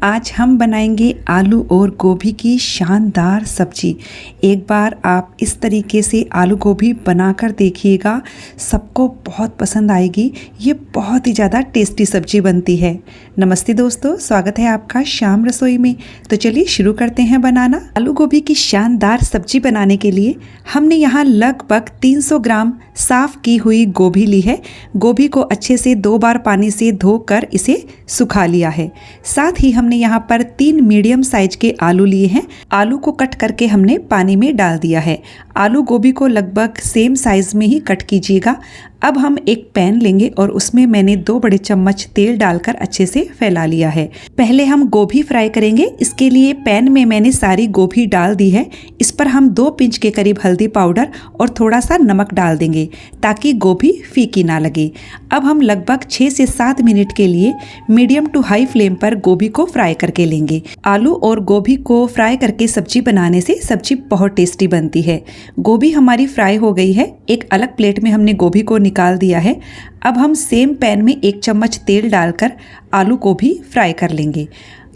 आज हम बनाएंगे आलू और गोभी की शानदार सब्जी। एक बार आप इस तरीके से आलू गोभी बनाकर देखिएगा, सबको बहुत पसंद आएगी। ये बहुत ही ज़्यादा टेस्टी सब्जी बनती है। नमस्ते दोस्तों, स्वागत है आपका शाम रसोई में। तो चलिए शुरू करते हैं बनाना। आलू गोभी की शानदार सब्जी बनाने के लिए हमने यहाँ लगभग 300 ग्राम साफ़ की हुई गोभी ली है। गोभी को अच्छे से 2 बार पानी से धोकर इसे सुखा लिया है। साथ ही हमने यहाँ पर 3 मीडियम साइज के आलू लिए हैं। आलू को कट करके हमने पानी में डाल दिया है। आलू गोभी को लगभग सेम साइज में ही कट कीजिएगा। अब हम एक पैन लेंगे और उसमें मैंने 2 बड़े चम्मच तेल डालकर अच्छे से फैला लिया है। पहले हम गोभी फ्राई करेंगे। इसके लिए पैन में मैंने सारी गोभी डाल दी है। इस पर हम 2 पिंच के करीब हल्दी पाउडर और थोड़ा सा नमक डाल देंगे ताकि गोभी फीकी ना लगे। अब हम लगभग 6 से 7 मिनट के लिए मीडियम टू हाई फ्लेम पर गोभी को फ्राई करके लेंगे। आलू और गोभी को फ्राई करके सब्जी बनाने से सब्जी बहुत टेस्टी बनती है। गोभी हमारी फ्राई हो गई है। एक अलग प्लेट में हमने गोभी को निकाल दिया है। अब हम सेम पैन में 1 चम्मच तेल डालकर आलू को भी फ्राई कर लेंगे।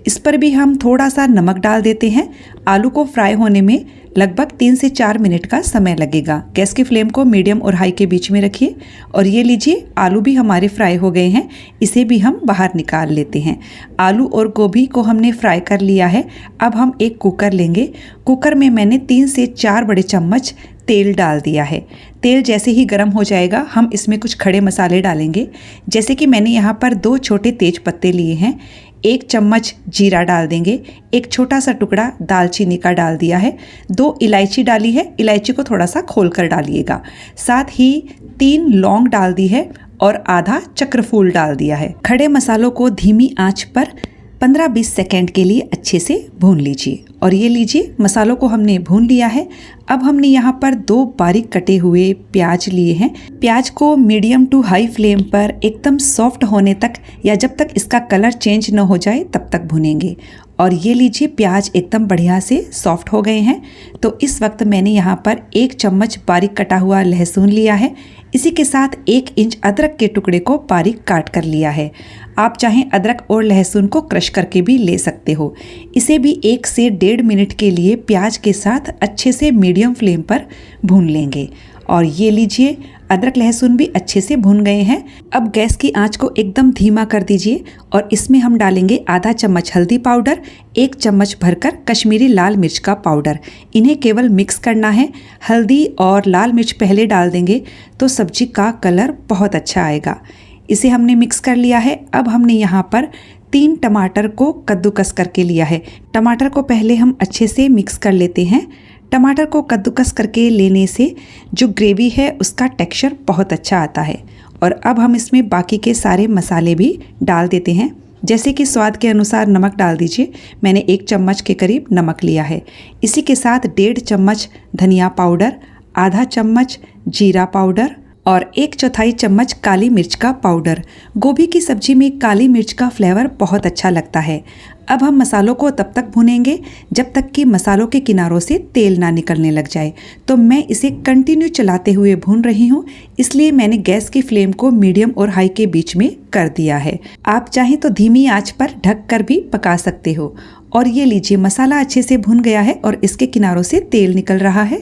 इस पर भी हम थोड़ा सा नमक डाल देते हैं। आलू को फ्राई होने में लगभग 3 से 4 मिनट का समय लगेगा। गैस की फ्लेम को मीडियम और हाई के बीच में रखिए। और ये लीजिए, आलू भी हमारे फ्राई हो गए हैं। इसे भी हम बाहर निकाल लेते हैं। आलू और गोभी को हमने फ्राई कर लिया है। अब हम एक कुकर लेंगे। कुकर में मैंने 3 से 4 बड़े चम्मच तेल डाल दिया है। तेल जैसे ही गर्म हो जाएगा हम इसमें कुछ खड़े मसाले डालेंगे। जैसे कि मैंने यहाँ पर 2 छोटे तेज पत्ते लिए हैं। 1 चम्मच जीरा डाल देंगे। एक छोटा सा टुकड़ा दालचीनी का डाल दिया है। 2 इलायची डाली है। इलायची को थोड़ा सा खोल कर डालिएगा। साथ ही 3 लौंग डाल दी है और आधा चक्रफूल डाल दिया है। खड़े मसालों को धीमी आंच पर 15-20 सेकेंड के लिए अच्छे से भून लीजिए। और ये लीजिए, मसालों को हमने भून लिया है। अब हमने यहाँ पर 2 बारीक कटे हुए प्याज लिए हैं। प्याज को मीडियम टू हाई फ्लेम पर एकदम सॉफ्ट होने तक या जब तक इसका कलर चेंज न हो जाए तब तक भुनेंगे। और ये लीजिए, प्याज एकदम बढ़िया से सॉफ्ट हो गए हैं। तो इस वक्त मैंने यहाँ पर 1 चम्मच बारीक कटा हुआ लहसुन लिया है। इसी के साथ 1 इंच अदरक के टुकड़े को बारीक काट कर लिया है। आप चाहें अदरक और लहसुन को क्रश करके भी ले सकते हो। इसे भी 1 से 1.5 मिनट के लिए प्याज के साथ अच्छे से मीडियम फ्लेम पर भून लेंगे। और ये लीजिए, अदरक लहसुन भी अच्छे से भून गए हैं। अब गैस की आंच को एकदम धीमा कर दीजिए और इसमें हम डालेंगे आधा चम्मच हल्दी पाउडर, 1 चम्मच भरकर कश्मीरी लाल मिर्च का पाउडर। इन्हें केवल मिक्स करना है। हल्दी और लाल मिर्च पहले डाल देंगे तो सब्जी का कलर बहुत अच्छा आएगा। इसे हमने मिक्स कर लिया है। अब हमने यहाँ पर 3 टमाटर को कद्दूकस करके लिया है। टमाटर को पहले हम अच्छे से मिक्स कर लेते हैं। टमाटर को कद्दूकस करके लेने से जो ग्रेवी है उसका टेक्सचर बहुत अच्छा आता है। और अब हम इसमें बाकी के सारे मसाले भी डाल देते हैं। जैसे कि स्वाद के अनुसार नमक डाल दीजिए। मैंने 1 चम्मच के करीब नमक लिया है। इसी के साथ 1.5 चम्मच धनिया पाउडर, आधा चम्मच जीरा पाउडर और 1/4 चम्मच काली मिर्च का पाउडर। गोभी की सब्जी में काली मिर्च का फ्लेवर बहुत अच्छा लगता है। अब हम मसालों को तब तक भूनेंगे जब तक कि मसालों के किनारों से तेल ना निकलने लग जाए। तो मैं इसे कंटिन्यू चलाते हुए भून रही हूँ, इसलिए मैंने गैस की फ्लेम को मीडियम और हाई के बीच में कर दिया है। आप चाहें तो धीमी आंच पर ढक कर भी पका सकते हो। और ये लीजिए, मसाला अच्छे से भुन गया है और इसके किनारों से तेल निकल रहा है।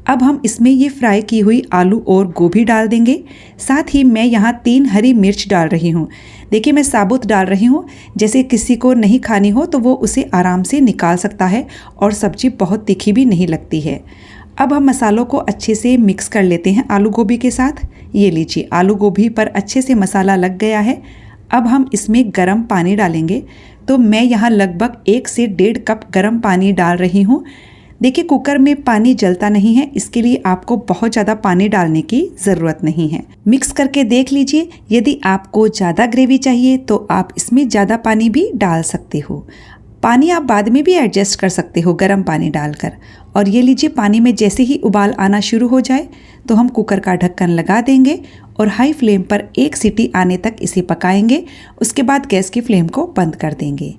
अब हम इसमें ये फ्राई की हुई आलू और गोभी डाल देंगे। साथ ही मैं यहाँ 3 हरी मिर्च डाल रही हूँ। देखिए, मैं साबुत डाल रही हूँ। जैसे किसी को नहीं खानी हो तो वो उसे आराम से निकाल सकता है और सब्जी बहुत तीखी भी नहीं लगती है। अब हम मसालों को अच्छे से मिक्स कर लेते हैं आलू गोभी के साथ। ये लीजिए, आलू गोभी पर अच्छे से मसाला लग गया है। अब हम इसमें गर्म पानी डालेंगे। तो मैं यहाँ लगभग 1 से 1.5 कप गर्म पानी डाल रही हूँ। देखिए, कुकर में पानी जलता नहीं है, इसके लिए आपको बहुत ज़्यादा पानी डालने की ज़रूरत नहीं है। मिक्स करके देख लीजिए। यदि आपको ज़्यादा ग्रेवी चाहिए तो आप इसमें ज़्यादा पानी भी डाल सकते हो। पानी आप बाद में भी एडजस्ट कर सकते हो गर्म पानी डालकर। और ये लीजिए, पानी में जैसे ही उबाल आना शुरू हो जाए तो हम कुकर का ढक्कन लगा देंगे और हाई फ्लेम पर 1 सीटी आने तक इसे पकाएंगे। उसके बाद गैस की फ्लेम को बंद कर देंगे।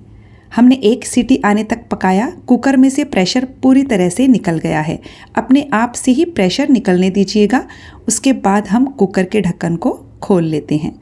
हमने 1 सीटी आने तक पकाया। कुकर में से प्रेशर पूरी तरह से निकल गया है। अपने आप से ही प्रेशर निकलने दीजिएगा। उसके बाद हम कुकर के ढक्कन को खोल लेते हैं।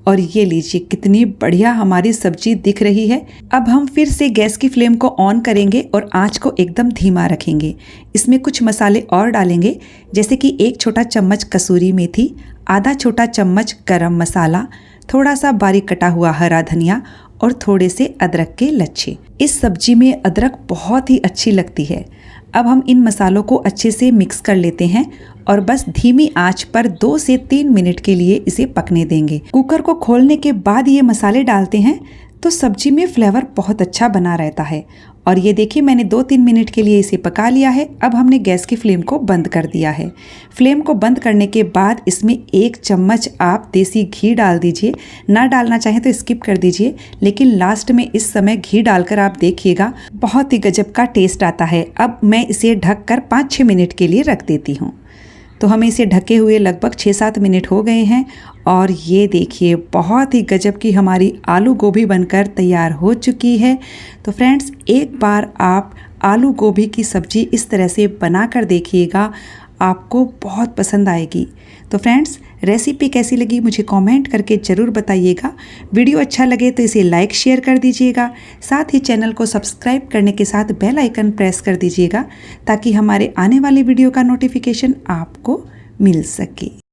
और ये लीजिए कितनी बढ़िया हमारी सब्जी दिख रही है। अब हम फिर से गैस की फ्लेम को ऑन करेंगे और आंच को एकदम धीमा रखेंगे। इसमें कुछ मसाले और डालेंगे, जैसे कि 1 छोटा चम्मच कसूरी मेथी, आधा छोटा चम्मच गरम मसाला, थोड़ा सा बारीक कटा हुआ हरा धनिया और थोड़े से अदरक के लच्छे। इस सब्जी में अदरक बहुत ही अच्छी लगती है। अब हम इन मसालों को अच्छे से मिक्स कर लेते हैं और बस धीमी आंच पर 2 से 3 मिनट के लिए इसे पकने देंगे। कुकर को खोलने के बाद ये मसाले डालते हैं तो सब्जी में फ्लेवर बहुत अच्छा बना रहता है। और ये देखिए मैंने 2-3 मिनट के लिए इसे पका लिया है। अब हमने गैस की फ्लेम को बंद कर दिया है। फ्लेम को बंद करने के बाद इसमें 1 चम्मच आप देसी घी डाल दीजिए। ना डालना चाहें तो स्किप कर दीजिए, लेकिन लास्ट में इस समय घी डालकर आप देखिएगा, बहुत ही गजब का टेस्ट आता है। अब मैं इसे ढककर 5-6 मिनट के लिए रख देती हूँ। तो हमें इसे ढके हुए लगभग 6-7 मिनट हो गए हैं और ये देखिए बहुत ही गजब की हमारी आलू गोभी बनकर तैयार हो चुकी है। तो फ्रेंड्स, एक बार आप आलू गोभी की सब्ज़ी इस तरह से बना कर देखिएगा, आपको बहुत पसंद आएगी। तो फ्रेंड्स, रेसिपी कैसी लगी मुझे कमेंट करके ज़रूर बताइएगा। वीडियो अच्छा लगे तो इसे लाइक शेयर कर दीजिएगा। साथ ही चैनल को सब्सक्राइब करने के साथ बेल आइकन प्रेस कर दीजिएगा, ताकि हमारे आने वाले वीडियो का नोटिफिकेशन आपको मिल सके।